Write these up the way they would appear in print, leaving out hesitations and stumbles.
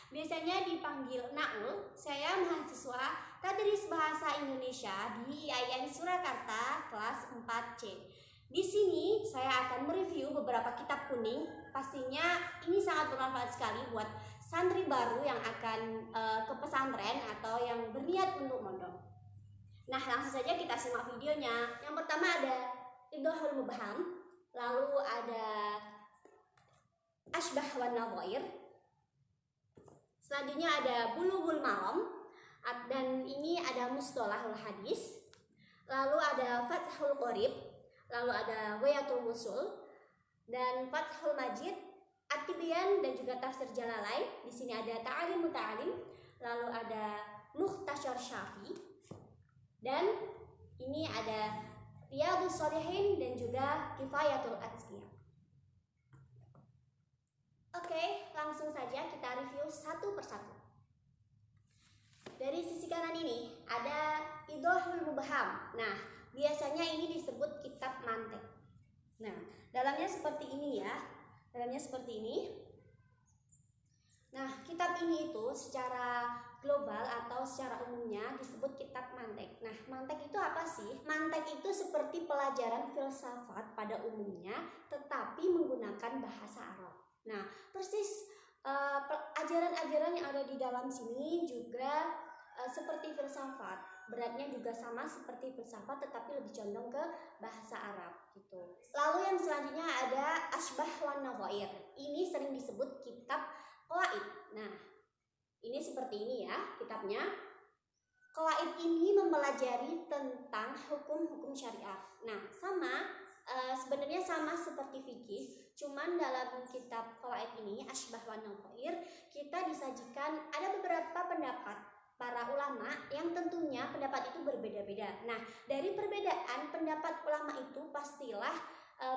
biasanya dipanggil Naul. Saya mahasiswa Tadris Bahasa Indonesia di IAIN Surakarta kelas 4C. Di sini saya akan mereview beberapa kitab kuning. Pastinya ini sangat bermanfaat sekali buat santri baru yang akan ke pesantren atau yang berniat untuk mondok. Nah, langsung saja kita simak videonya. Yang pertama ada Idhahul Mubham, lalu ada Asbah wan Nadhair. Selanjutnya ada Bulughul Maram, dan ini ada Mustalahul Hadis. Lalu ada Fathul Qorib, lalu ada Ghayatul Wusul dan Fathul Majid, At-Tibyan dan juga Tafsir Jalalain. Di sini ada Ta'alim Muta'alim, lalu ada Mukhtasar Syafi, dan ini ada Riyadhus Shalihin dan juga Kifayatul Atqiyah. Oke, langsung saja kita review satu persatu. Dari sisi kanan ini ada Idhahul Mubham. Nah, biasanya ini disebut kitab mantek. Nah, dalamnya seperti ini ya. Dalamnya seperti ini. Nah, kitab ini itu secara global atau secara umumnya disebut kitab mantek. Nah, mantek itu apa sih? Mantek itu seperti pelajaran filsafat pada umumnya, tetapi menggunakan bahasa Arab. Nah, persis ajaran-ajaran yang ada di dalam sini juga seperti filsafat, beratnya juga sama seperti filsafat tetapi lebih condong ke bahasa Arab gitu. Lalu yang selanjutnya ada Asbah wan Nadhair. Ini sering disebut kitab Qawaid. Nah, ini seperti ini ya kitabnya. Qawaid ini mempelajari tentang hukum-hukum syariat. Nah, sebenarnya sama seperti fikih, cuman dalam kitab Qawaid ini Asbah wan Nadhair kita disajikan ada beberapa pendapat para ulama yang tentunya pendapat itu berbeda-beda. Nah, dari perbedaan pendapat ulama itu pastilah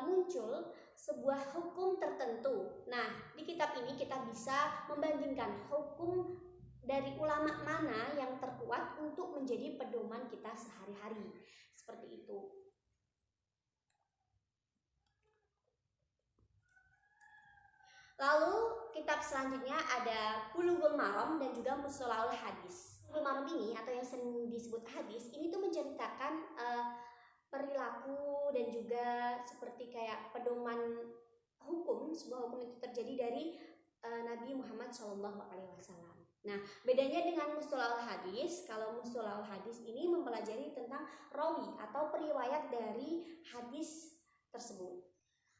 muncul sebuah hukum tertentu. Nah, di kitab ini kita bisa membandingkan hukum dari ulama mana yang terkuat untuk menjadi pedoman kita sehari-hari. Seperti itu. Lalu kitab selanjutnya ada Bulughul Maram dan juga Mustalahul Hadis. Bulughul Maram ini atau yang sering disebut hadis ini tuh menceritakan perilaku dan juga seperti kayak pedoman hukum, sebuah hukum itu terjadi dari Nabi Muhammad SAW. Nah, bedanya dengan Mustalahul Hadis, kalau Mustalahul Hadis ini mempelajari tentang rawi atau periwayat dari hadis tersebut.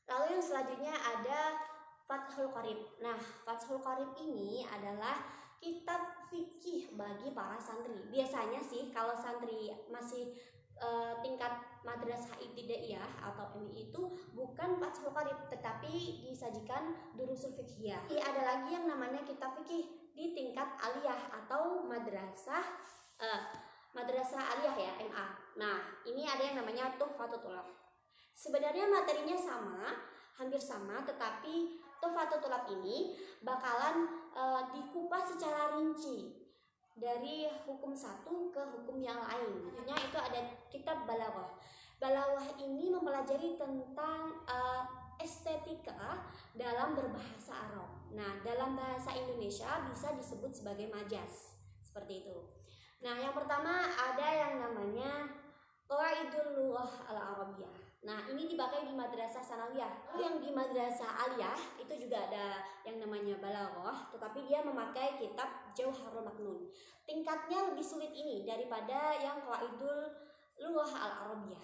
Lalu yang selanjutnya ada Fathul Qorib. Nah, Fathul Qorib ini adalah kitab fikih bagi para santri. Biasanya sih kalau santri masih tingkat madrasah ibtidaiyah atau MI itu bukan Fathul Qorib tetapi disajikan durusul fiqhiyah. Ada lagi yang namanya kitab fikih di tingkat aliyah atau madrasah aliyah ya, MA. Nah, ini ada yang namanya Tuhfatul Thulab. Sebenarnya materinya sama, hampir sama, tetapi Tuhfatul Thulab ini bakalan dikupas secara rinci dari hukum satu ke hukum yang lain. Selanjutnya itu ada kitab Balaghah. Balaghah ini mempelajari tentang estetika dalam berbahasa Arab. Nah, dalam bahasa Indonesia bisa disebut sebagai majaz. Seperti itu. Nah, yang pertama ada yang namanya Qawaidul Lughah Al-Arabiyyah. Nah, ini dipakai di madrasah sanawiyah. Yang di madrasah aliyah itu juga ada yang namanya Balaghah, tetapi dia memakai kitab Jauharul Maknun. Tingkatnya lebih sulit ini daripada yang Qawaidul Lughah Al-Arabiyyah.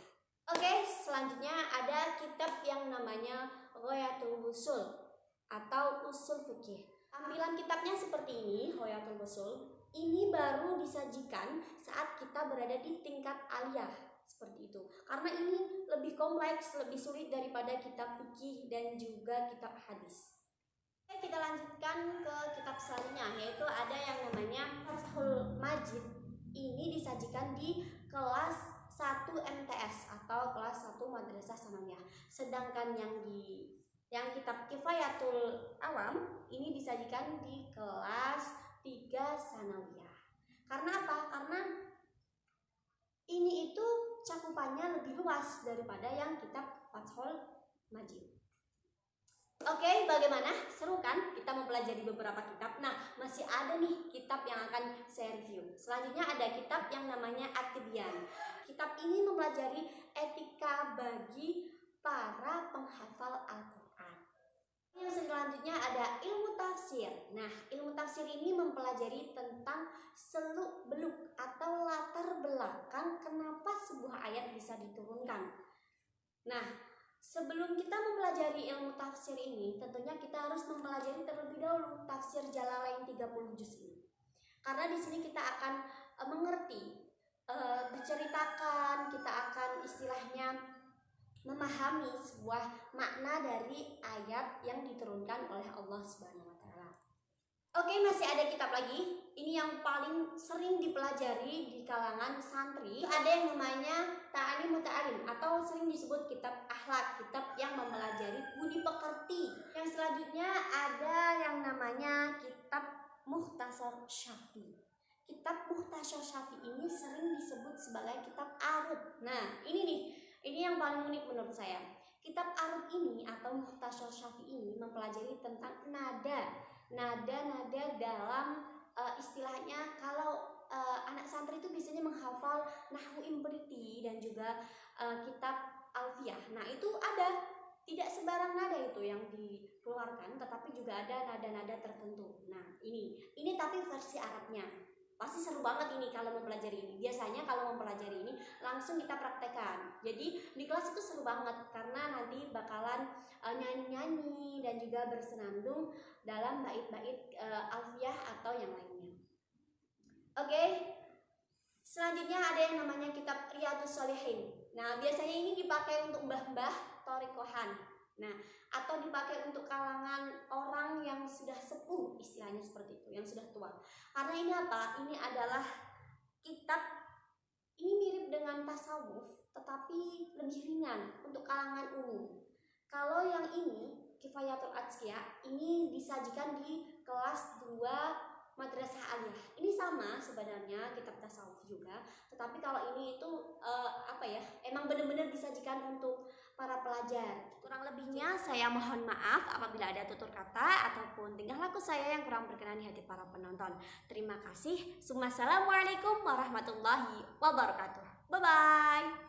Oke, selanjutnya ada kitab yang namanya Ghayatul Wusul atau Usul Fikih. Tampilan kitabnya seperti ini, Ghayatul Wusul. Ini baru disajikan saat kita berada di tingkat aliyah. Seperti itu. Karena ini lebih kompleks, lebih sulit daripada kitab fikih dan juga kitab hadis. Oke, kita lanjutkan ke kitab selanjutnya, yaitu ada yang namanya Fathul Majid. Ini disajikan di kelas 1 MTS atau kelas 1 Madrasah Sanawiyah. Sedangkan yang kitab Kifayatul Awam ini disajikan di kelas 3 Sanawiyah. Karena apa? Karena ini itu cakupannya lebih luas daripada yang kitab Fathul Majid. Oke, bagaimana? Seru kan kita mempelajari beberapa kitab? Nah, masih ada nih kitab yang akan saya review. Selanjutnya ada kitab yang namanya At-Tibyan. Kitab ini mempelajari etika bagi para penghafal Al-Quran. Yang selanjutnya ada ilmu tafsir. Nah, ilmu tafsir ini mempelajari tentang seluk-beluk atau latar belakang kenapa sebuah ayat bisa diturunkan. Nah, sebelum kita mempelajari ilmu tafsir ini, tentunya kita harus mempelajari terlebih dahulu tafsir Jalalain 30 juz ini. Karena di sini kita akan mengerti, diceritakan, kita akan istilahnya memahami sebuah makna dari ayat yang diturunkan oleh Allah Subhanahu wa taala. Oke, masih ada kitab lagi. Ini yang paling sering dipelajari di kalangan santri. Ada yang namanya Ta'alim Muta'alim atau sering disebut kitab akhlak, kitab yang mempelajari budi pekerti. Yang selanjutnya ada yang namanya kitab Mukhtasar Syafi'i. Kitab Mukhtasar Syafi'i ini sering disebut sebagai kitab arud. Nah, ini yang paling unik menurut saya. Kitab arud ini atau Mukhtasar Syafi'i ini mempelajari tentang nada dalam istilahnya kalau anak santri itu biasanya menghafal Nahwu Imriti dan juga kitab Alfiyah. Nah, itu ada tidak sembarang nada itu yang dikeluarkan, tetapi juga ada nada-nada tertentu. Nah, ini tapi versi Arabnya. Pasti seru banget ini kalau mempelajari ini. Biasanya kalau mempelajari ini langsung kita praktekkan. Jadi di kelas itu seru banget karena nanti bakalan nyanyi-nyanyi dan juga bersenandung dalam bait-bait alfiyah atau yang lainnya. Oke. Selanjutnya ada yang namanya kitab Riyadhus Shalihin. Nah, biasanya ini dipakai untuk mbah-mbah torikohan. Nah, atau dipakai untuk kalangan orang yang sudah sepuh, istilahnya seperti itu, yang sudah tua. Karena ini apa? Ini adalah kitab, ini mirip dengan tasawuf, tetapi lebih ringan untuk kalangan umum. Kalau yang ini, Kifayatul Atqiya, ini disajikan di kelas 2 Madrasah Aliyah. Ini sama sebenarnya kitab tasawuf juga, tetapi kalau ini itu emang benar-benar disajikan untuk para pelajar. Kurang lebihnya saya mohon maaf apabila ada tutur kata ataupun tingkah laku saya yang kurang berkenan di hati para penonton. Terima kasih. Assalamualaikum warahmatullahi wabarakatuh. Bye bye.